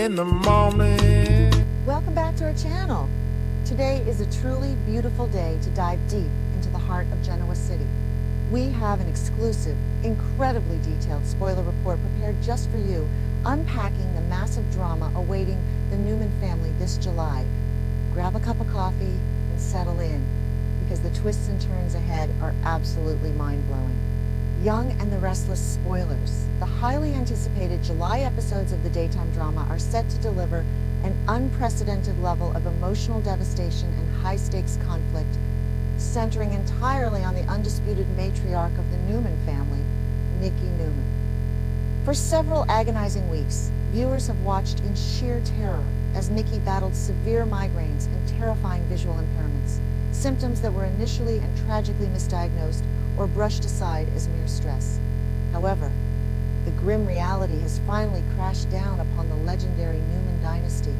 in the morning. Welcome back to our channel. Today is a truly beautiful day to dive deep into the heart of Genoa City. We have an exclusive, incredibly detailed spoiler report prepared just for you, unpacking the massive drama awaiting the Newman family this July. Grab a cup of coffee and settle in, because the twists and turns ahead are absolutely mind-blowing. Young and the Restless spoilers. The highly anticipated July episodes of the daytime drama are set to deliver an unprecedented level of emotional devastation and high-stakes conflict, centering entirely on the undisputed matriarch of the Newman family, Nikki Newman. For several agonizing weeks, viewers have watched in sheer terror as Nikki battled severe migraines and terrifying visual impairments, symptoms that were initially and tragically misdiagnosed or brushed aside as mere stress. However, the grim reality has finally crashed down upon the legendary Newman dynasty.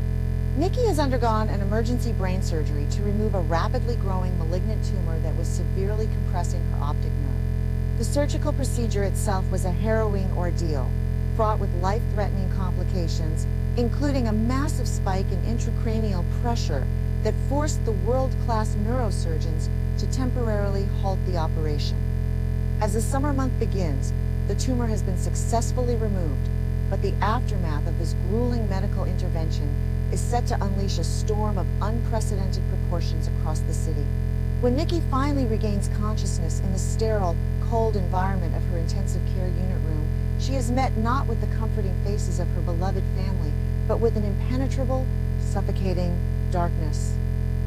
Nikki has undergone an emergency brain surgery to remove a rapidly growing malignant tumor that was severely compressing her optic nerve. The surgical procedure itself was a harrowing ordeal, fraught with life-threatening complications, including a massive spike in intracranial pressure that forced the world-class neurosurgeons to temporarily halt the operation. As the summer month begins, the tumor has been successfully removed, but the aftermath of this grueling medical intervention is set to unleash a storm of unprecedented proportions across the city. When Nikki finally regains consciousness in the sterile, cold environment of her intensive care unit room, she is met not with the comforting faces of her beloved family, but with an impenetrable, suffocating darkness.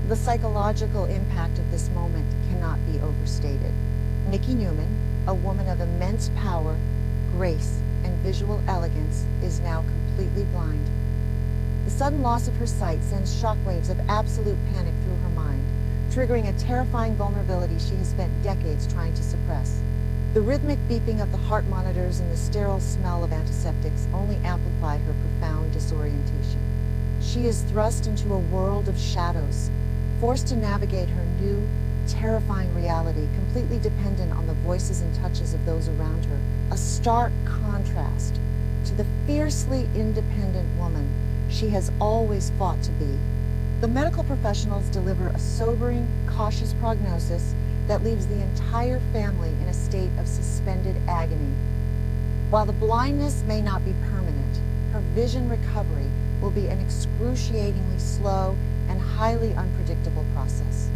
The psychological impact of this moment cannot be overstated. Nikki Newman, a woman of immense power, grace, and visual elegance, is now completely blind. The sudden loss of her sight sends shockwaves of absolute panic through her mind, triggering a terrifying vulnerability she has spent decades trying to suppress. The rhythmic beeping of the heart monitors and the sterile smell of antiseptics only amplify her profound disorientation. She is thrust into a world of shadows, forced to navigate her new, terrifying reality, completely dependent on the voices and touches of those around her, a stark contrast to the fiercely independent woman she has always fought to be. The medical professionals deliver a sobering, cautious prognosis that leaves the entire family in a state of suspended agony. While the blindness may not be permanent, her vision recovery will be an excruciatingly slow and highly unpredictable process.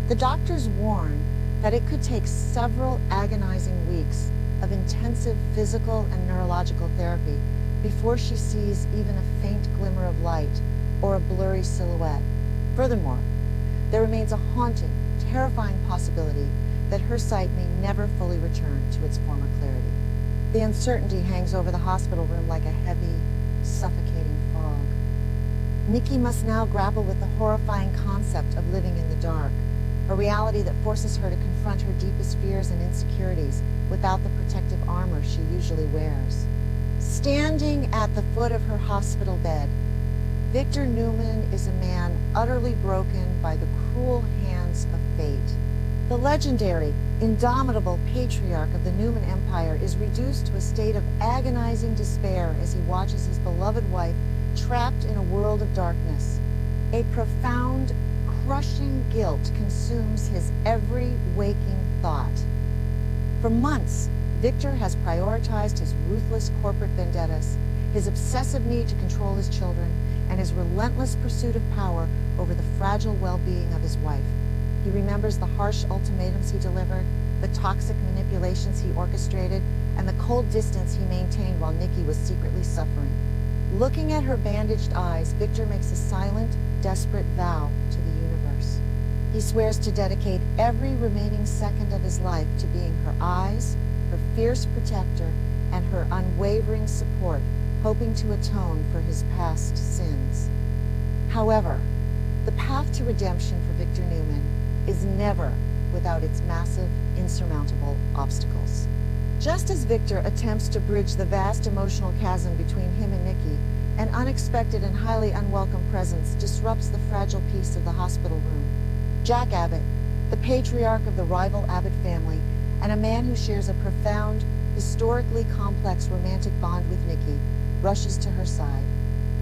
The doctors warn that it could take several agonizing weeks of intensive physical and neurological therapy before she sees even a faint glimmer of light or a blurry silhouette. Furthermore, there remains a haunting, terrifying possibility that her sight may never fully return to its former clarity. The uncertainty hangs over the hospital room like a heavy, suffocating fog. Nikki must now grapple with the horrifying concept of living in the dark, a reality that forces her to confront her deepest fears and insecurities without the protective armor she usually wears. Standing at the foot of her hospital bed, Victor Newman is a man utterly broken by the cruel hands of fate. The legendary, indomitable patriarch of the Newman Empire is reduced to a state of agonizing despair as he watches his beloved wife trapped in a world of darkness. A profound, crushing guilt consumes his every waking thought. For months, Victor has prioritized his ruthless corporate vendettas, his obsessive need to control his children, and his relentless pursuit of power over the fragile well-being of his wife. He remembers the harsh ultimatums he delivered, the toxic manipulations he orchestrated, and the cold distance he maintained while Nikki was secretly suffering. Looking at her bandaged eyes, Victor makes a silent, desperate vow to the universe. He swears to dedicate every remaining second of his life to being her eyes, her fierce protector, and her unwavering support, hoping to atone for his past sins. However, the path to redemption for Victor Newman is never without its massive, insurmountable obstacles. Just as Victor attempts to bridge the vast emotional chasm between him and Nikki, an unexpected and highly unwelcome presence disrupts the fragile peace of the hospital room. Jack Abbott, the patriarch of the rival Abbott family, and a man who shares a profound, historically complex romantic bond with Nikki, rushes to her side.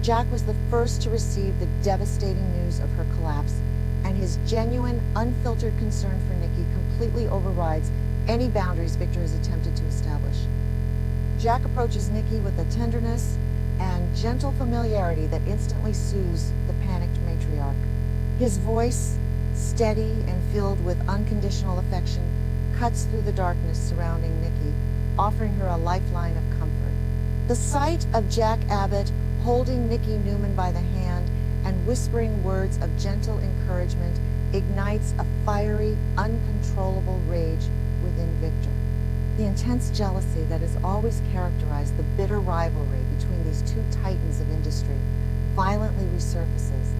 Jack was the first to receive the devastating news of her collapse, and his genuine, unfiltered concern for Nikki completely overrides any boundaries Victor has attempted to establish. Jack approaches Nikki with a tenderness and gentle familiarity that instantly soothes the panicked matriarch. His voice, steady and filled with unconditional affection, cuts through the darkness surrounding Nikki, offering her a lifeline of comfort. The sight of Jack Abbott holding Nikki Newman by the hand and whispering words of gentle encouragement ignites a fiery, uncontrollable rage within Victor. The intense jealousy that has always characterized the bitter rivalry between these two titans of industry violently resurfaces.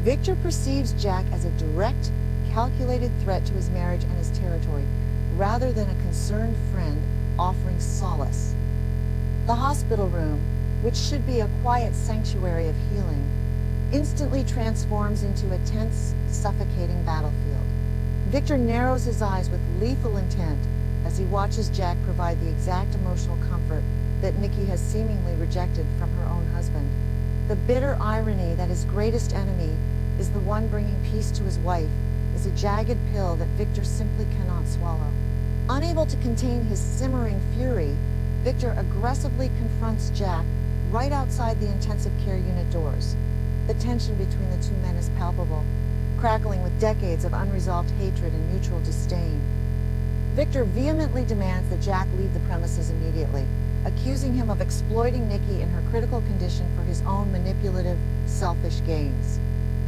Victor perceives Jack as a direct, calculated threat to his marriage and his territory, rather than a concerned friend offering solace. The hospital room, which should be a quiet sanctuary of healing, instantly transforms into a tense, suffocating battlefield. Victor narrows his eyes with lethal intent as he watches Jack provide the exact emotional comfort that Nikki has seemingly rejected from her own husband. The bitter irony that his greatest enemy is the one bringing peace to his wife is a jagged pill that Victor simply cannot swallow. Unable to contain his simmering fury, Victor aggressively confronts Jack right outside the intensive care unit doors. The tension between the two men is palpable, crackling with decades of unresolved hatred and mutual disdain. Victor vehemently demands that Jack leave the premises immediately, accusing him of exploiting Nikki in her critical condition for his own manipulative, selfish gains.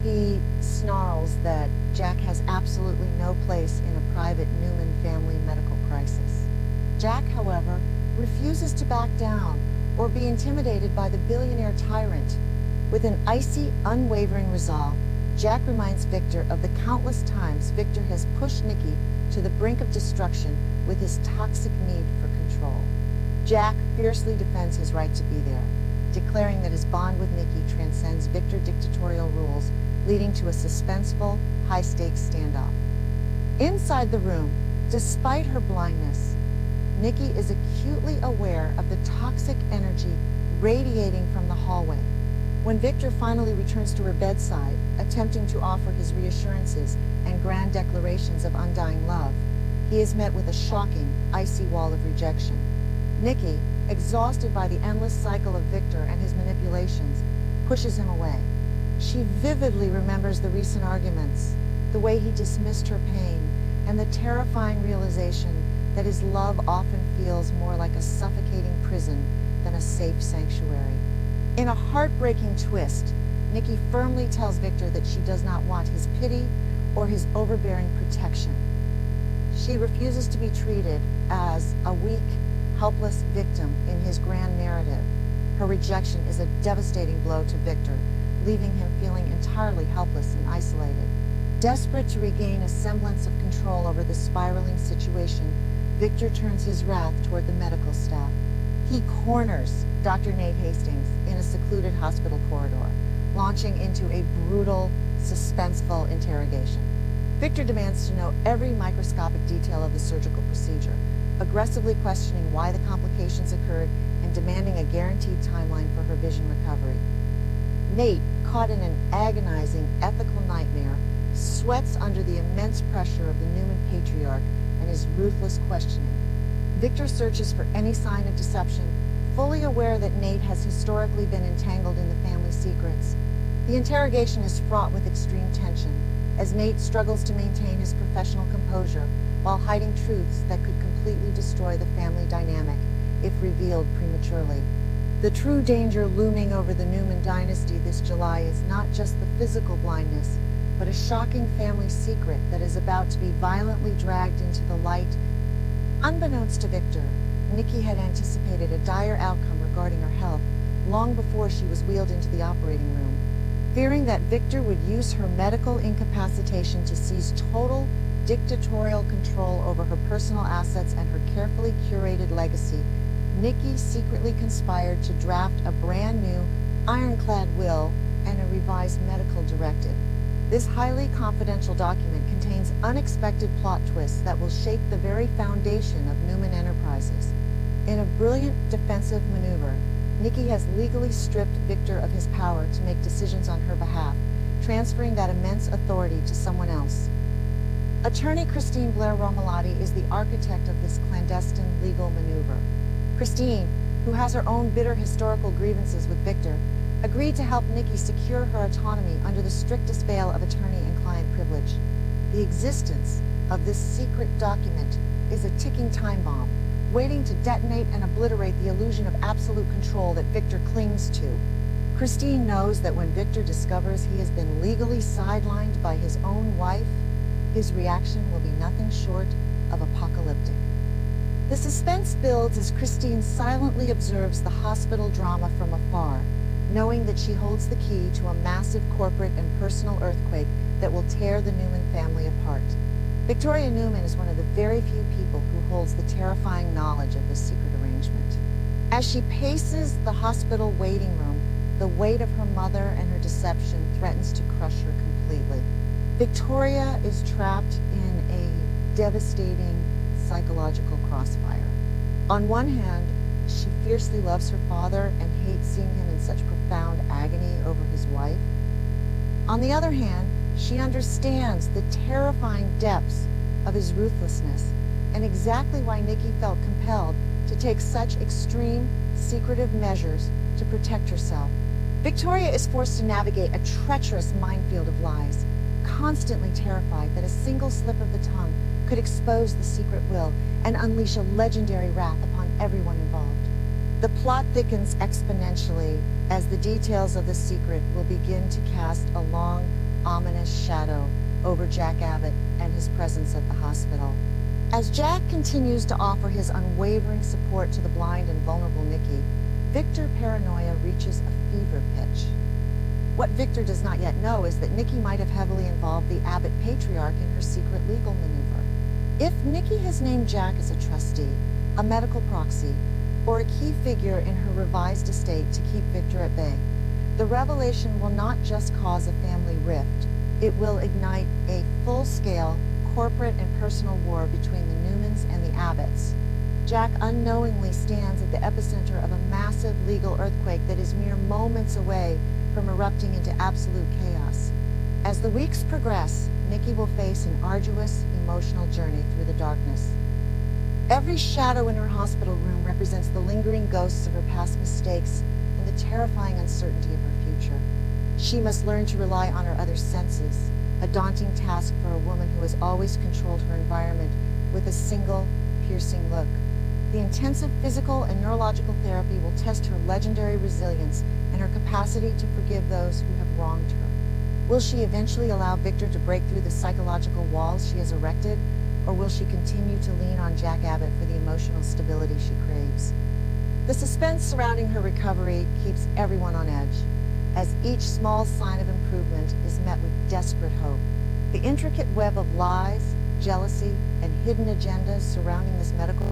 He snarls that Jack has absolutely no place in a private Newman family medical crisis. Jack, however, refuses to back down or be intimidated by the billionaire tyrant. With an icy, unwavering resolve, Jack reminds Victor of the countless times Victor has pushed Nikki to the brink of destruction with his toxic need for control. Jack fiercely defends his right to be there, declaring that his bond with Nikki transcends Victor dictatorial rules, leading to a suspenseful, high-stakes standoff. Inside the room, despite her blindness, Nikki is acutely aware of the toxic energy radiating from the hallway. When Victor finally returns to her bedside, attempting to offer his reassurances and grand declarations of undying love, he is met with a shocking, icy wall of rejection. Nikki, exhausted by the endless cycle of Victor and his manipulations, pushes him away. She vividly remembers the recent arguments, the way he dismissed her pain, and the terrifying realization that his love often feels more like a suffocating prison than a safe sanctuary. In a heartbreaking twist, Nikki firmly tells Victor that she does not want his pity or his overbearing protection. She refuses to be treated as a weak, helpless victim in his grand narrative. Her rejection is a devastating blow to Victor, leaving him feeling entirely helpless and isolated. Desperate to regain a semblance of control over the spiraling situation, Victor turns his wrath toward the medical staff. He corners Dr. Nate Hastings in a secluded hospital corridor, launching into a brutal, suspenseful interrogation. Victor demands to know every microscopic detail of the surgical procedure, aggressively questioning why the complications occurred and demanding a guaranteed timeline for her vision recovery. Nate, caught in an agonizing ethical nightmare, sweats under the immense pressure of the Newman patriarch and his ruthless questioning. Victor searches for any sign of deception, fully aware that Nate has historically been entangled in the family secrets. The interrogation is fraught with extreme tension, as Nate struggles to maintain his professional composure while hiding truths that could completely destroy the family dynamic if revealed prematurely. The true danger looming over the Newman dynasty this July is not just the physical blindness, but a shocking family secret that is about to be violently dragged into the light. Unbeknownst to Victor, Nikki had anticipated a dire outcome regarding her health long before she was wheeled into the operating room. Fearing that Victor would use her medical incapacitation to seize total dictatorial control over her personal assets and her carefully curated legacy, Nikki secretly conspired to draft a brand new, ironclad will and a revised medical directive. This highly confidential document contains unexpected plot twists that will shake the very foundation of Newman Enterprises. In a brilliant defensive maneuver, Nikki has legally stripped Victor of his power to make decisions on her behalf, transferring that immense authority to someone else. Attorney Christine Blair Romalotti is the architect of this clandestine legal maneuver. Christine, who has her own bitter historical grievances with Victor, agreed to help Nikki secure her autonomy under the strictest veil of attorney and client privilege. The existence of this secret document is a ticking time bomb, waiting to detonate and obliterate the illusion of absolute control that Victor clings to. Christine knows that when Victor discovers he has been legally sidelined by his own wife, his reaction will be nothing short of apocalyptic. The suspense builds as Christine silently observes the hospital drama from afar, knowing that she holds the key to a massive corporate and personal earthquake that will tear the Newman family apart. Victoria Newman is one of the very few people who holds the terrifying knowledge of this secret arrangement. As she paces the hospital waiting room, the weight of her mother and her deception threatens to crush her completely. Victoria is trapped in a devastating psychological crossfire. On one hand, she fiercely loves her father and hates seeing him in such profound agony over his wife. On the other hand, she understands the terrifying depths of his ruthlessness and exactly why Nikki felt compelled to take such extreme, secretive measures to protect herself. Victoria is forced to navigate a treacherous minefield of lies, constantly terrified that a single slip of the tongue could expose the secret will and unleash a legendary wrath upon everyone involved. The plot thickens exponentially as the details of the secret will begin to cast a long, ominous shadow over Jack Abbott and his presence at the hospital. As Jack continues to offer his unwavering support to the blind and vulnerable Nikki, Victor paranoia reaches a fever pitch. What Victor does not yet know is that Nikki might have heavily involved the Abbott patriarch in her secret legal maneuver. If Nikki has named Jack as a trustee, a medical proxy, or a key figure in her revised estate to keep Victor at bay, the revelation will not just cause a family rift, it will ignite a full-scale corporate and personal war between the Newmans and the Abbotts. Jack unknowingly stands at the epicenter of a massive legal earthquake that is mere moments away from erupting into absolute chaos. As the weeks progress, Nikki will face an arduous, emotional journey through the darkness. Every shadow in her hospital room represents the lingering ghosts of her past mistakes and the terrifying uncertainty of her future. She must learn to rely on her other senses, a daunting task for a woman who has always controlled her environment with a single, piercing look. The intensive physical and neurological therapy will test her legendary resilience and her capacity to forgive those who have wronged her. Will she eventually allow Victor to break through the psychological walls she has erected, or will she continue to lean on Jack Abbott for the emotional stability she craves? The suspense surrounding her recovery keeps everyone on edge, as each small sign of improvement is met with desperate hope. The intricate web of lies, jealousy, and hidden agendas surrounding this medical